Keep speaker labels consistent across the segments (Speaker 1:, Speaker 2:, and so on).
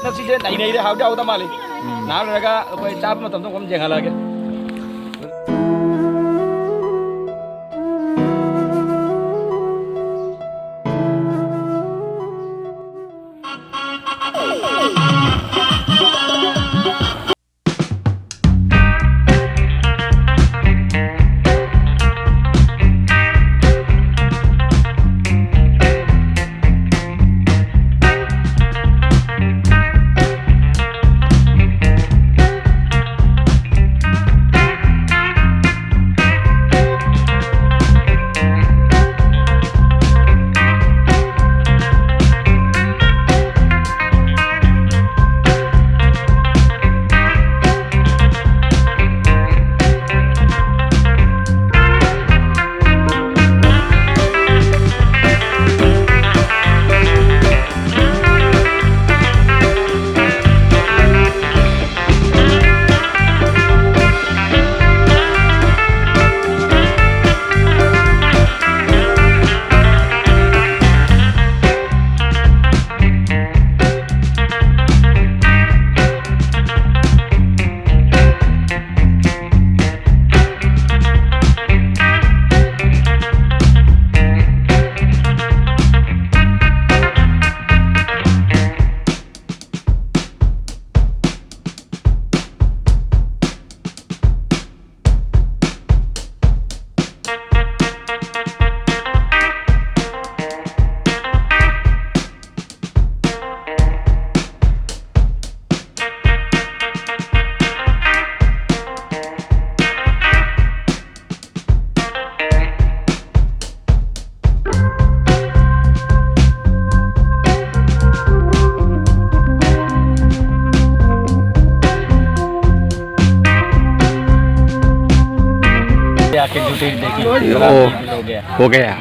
Speaker 1: ꯅꯁꯤꯁꯦ ꯅꯩꯅꯩꯔꯦ ꯍꯥꯎꯗ ꯃꯥꯜꯂꯤ ꯅꯍꯥꯛꯂꯒ ꯑꯩꯈꯣꯏ ꯆꯥꯕ ꯃꯇꯝꯗ ꯑꯃꯨꯛ ꯌꯦꯡꯍꯜꯂꯛꯑꯒꯦ
Speaker 2: हो गया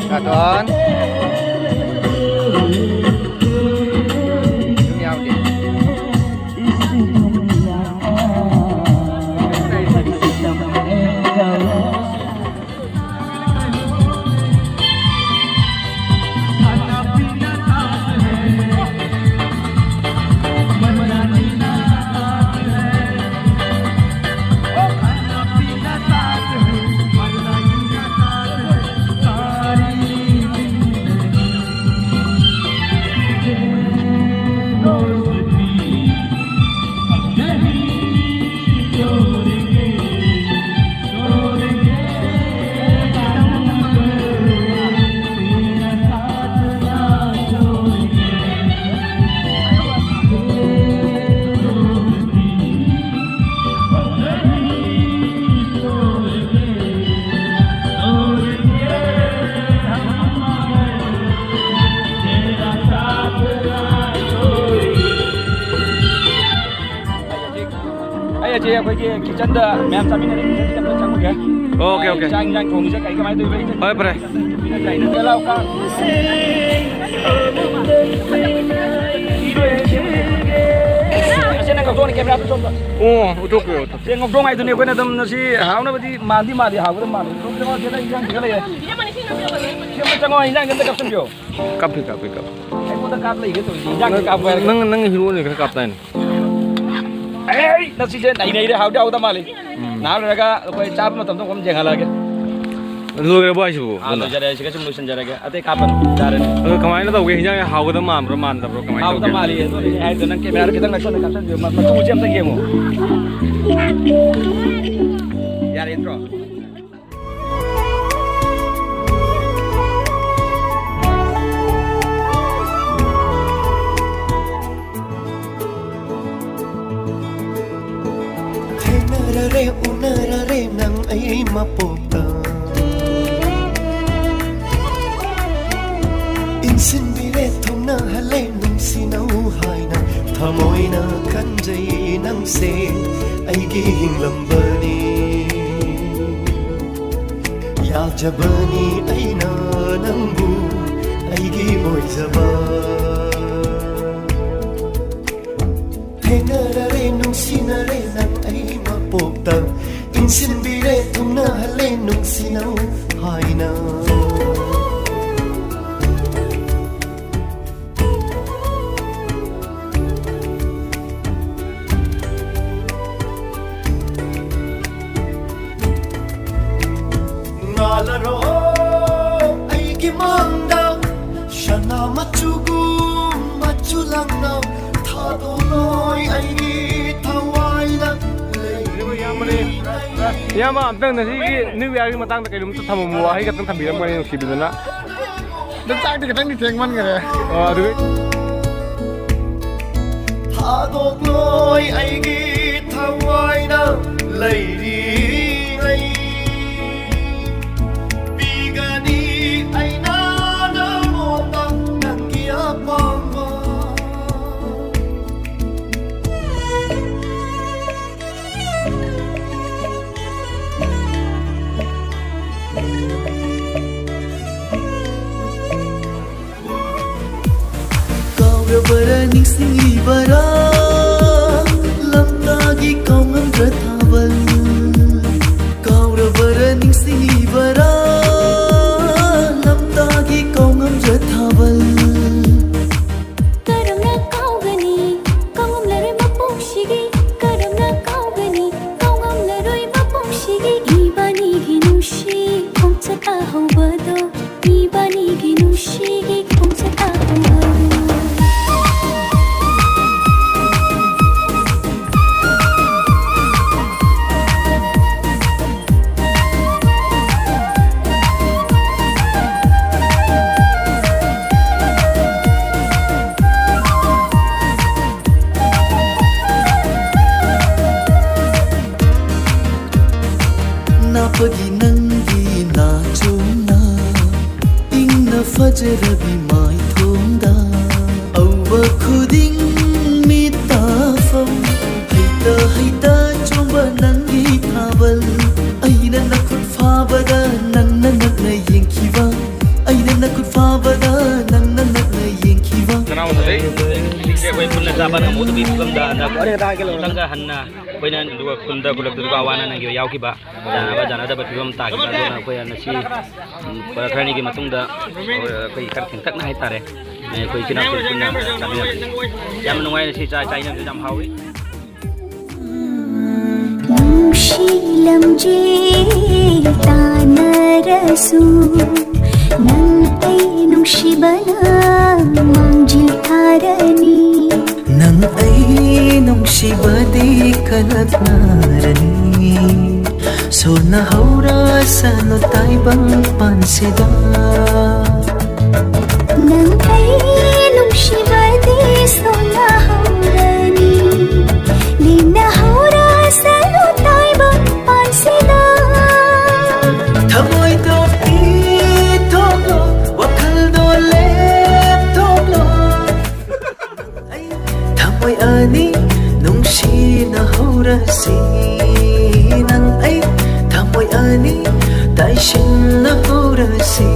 Speaker 2: Katon.
Speaker 1: 제 ꯑꯩꯈꯣꯏꯒꯤ ꯀꯤꯆꯟꯗ ꯃꯌꯥꯝ ꯆꯥꯃꯤꯟꯅꯔꯦ ꯀꯤꯆꯟꯗ ꯆꯪꯉꯨꯒꯦ
Speaker 2: ओके ओके
Speaker 1: ꯆꯥꯛ ꯏꯟꯖꯥꯡ ꯊꯣꯡꯉꯤꯁꯦ ꯀꯩ ꯀꯃꯥꯏꯅ ꯇꯧꯔꯤꯕ
Speaker 2: ꯐꯔꯦ ꯐꯔꯦ
Speaker 1: ꯑꯁꯤꯅ ꯉꯧꯊꯣꯛꯅꯤ ꯀꯦꯃꯦꯔꯥꯗ ꯁꯣꯝꯗ
Speaker 2: ꯑꯣ ꯎꯊꯣꯛꯀꯦ ꯎꯊꯣꯛꯀꯦ
Speaker 1: ꯁꯤ ꯉꯧꯊꯣꯡ ꯍꯥꯏꯗꯨꯅꯤ ꯑꯩꯈꯣꯏꯅ ꯑꯗꯨꯝ ꯉꯁꯤ ꯍꯥꯎꯅꯕꯗꯤ ꯃꯥꯟꯗꯤ ꯍꯥꯎꯒꯗꯕ ꯃꯥꯜꯂꯤ ꯁꯤꯗ ꯏꯟꯖꯥꯡ ꯈꯔ ꯂꯩꯔꯦ ꯁꯦꯝꯕ ꯆꯪꯉꯣ ꯏꯟꯖꯥꯡ ꯑꯝꯇ ꯀꯥꯞꯁꯟꯕꯤꯌꯣ
Speaker 2: ꯀꯥꯞꯄꯤ ꯀꯥꯞꯄꯤ ꯀꯥꯞꯄꯤ
Speaker 1: ꯑꯩꯉꯣꯟꯗ ꯀꯥꯞ ꯂꯩꯒꯦ ꯇꯧꯔꯤꯁꯤ ꯏꯟꯖꯥꯡ ꯀꯥꯞꯄ ꯍꯥꯏꯔꯒ
Speaker 2: ꯅꯪ ꯍꯤꯔꯣꯅꯤ ꯈꯔ ꯀꯥꯞꯇꯥꯏꯅꯦ
Speaker 1: ꯑꯩ ꯅꯁꯤꯁꯦ ꯅꯩꯅꯩꯔꯦ ꯍꯥꯎꯗ ꯃꯥꯜꯂꯤ ꯅꯍꯥꯛꯂꯒ ꯑꯩꯈꯣꯏ ꯆꯥꯕ ꯃꯇꯝꯗ ꯑꯃꯨꯛ ꯌꯦꯡꯍꯜꯂꯛꯑꯒꯦ
Speaker 2: ꯂꯣꯏꯔꯕꯣ ꯍꯥꯏꯁꯤꯕꯨ
Speaker 1: ꯂꯣꯏꯖꯔꯦ ꯁꯤꯒ ꯁꯨꯝ ꯂꯣꯏꯁꯤꯟꯖꯔꯒꯦ ꯑꯇꯩ ꯀꯥꯞꯄꯅꯤ ꯌꯥꯔꯅꯤ
Speaker 2: ꯑꯗꯣ ꯀꯃꯥꯏꯅ ꯇꯧꯒꯦ ꯍꯤꯟꯖꯥꯡ ꯍꯥꯎꯒꯗꯕ ꯃꯥꯟꯕ꯭ꯔꯣ ꯃꯥꯟꯗꯕ꯭ꯔꯣ ꯀꯃꯥꯏꯅ
Speaker 1: ꯍꯥꯎꯗ
Speaker 2: ꯇꯧꯒꯦ
Speaker 1: ꯃꯥꯜꯂꯤ ꯑꯗꯨꯅꯤ ꯍꯥꯏꯗꯣ ꯅꯪ ꯀꯦꯃꯦꯔꯥꯗ ꯈꯤꯇꯪ ꯅꯛꯁꯟꯅ ꯀꯥꯞꯁꯟꯕꯤꯌꯨ ꯃꯆꯨꯁꯦ ꯑꯝꯇ ꯌꯦꯡꯉꯨ ꯌꯥꯔꯦ ꯌꯥꯔꯦ ꯅꯠꯇ꯭ꯔꯣ
Speaker 3: Tenarare unarare nang ay mapota Insinbire thong na hale nung sinaw hai na Thamoy na kanjay nang se ay gihing lambani Yajabani ay na nang bu ay gimoy zaba Tenarare nung sinare nang ay mapota Insinbire thong na hale nung sinaw hai na Ngalaro ay gimanda siya na machulang na Tadonoy ay taway na
Speaker 2: Yama amtang na sige New Year matang na kayo tamo mo ay katang tambiram ka yung sibin na
Speaker 1: Nagtag di katang ni Tengman ka rin
Speaker 2: adu
Speaker 3: Tadonoy ay taway na lady ay Bigani ay nanamotang ng giyapang mo Kaurabara ningsingibara lamtagi kaungamdra thabal Kaurabara ningsingibara lamtagi kaungamdra thabal
Speaker 4: Karamna kaugani kaungam laroi mapungshigi Karamna kaugani kaungam laroi mapungshigi Ibani ginushi kongchata haubado Ibani ginushigi kongchata haubado
Speaker 3: Napagi nangi na chungna Ingna fajrabi mai thongda Awa khuding mitafam Haita chomba nangi thabal Aina nakut fabada nangna nakna yengkiwa Aina nakut fabada nangna nakna yengkiwa
Speaker 2: Kenapa tadi?
Speaker 5: Saya pun nak dapat kamu tu bislam dah nak. Tangga hanna, kau ni dua kunda kulit tu kawanan yang jauh kiba. Jangan ada bislam tak. Kita kau yang nasi pada kerana ini matung dah kau ikat tingkat naik tare. Kau kena kau kena. Yang menunggu nasi cai yang jam hawi.
Speaker 4: Shilam je tanarasu nang ay nung shibana mangjil tharani
Speaker 3: Nang ay nung shibadi kanat narani So nahaura sa no taibang pansida
Speaker 4: nang ay nung shibadi so nahaurani linahura sa lutay bang pansida
Speaker 3: Thamoy do itoklo wakal do leptoklo Thamoy ani nung shinahaura si Nang ay thamoy ani dai shin nahaura si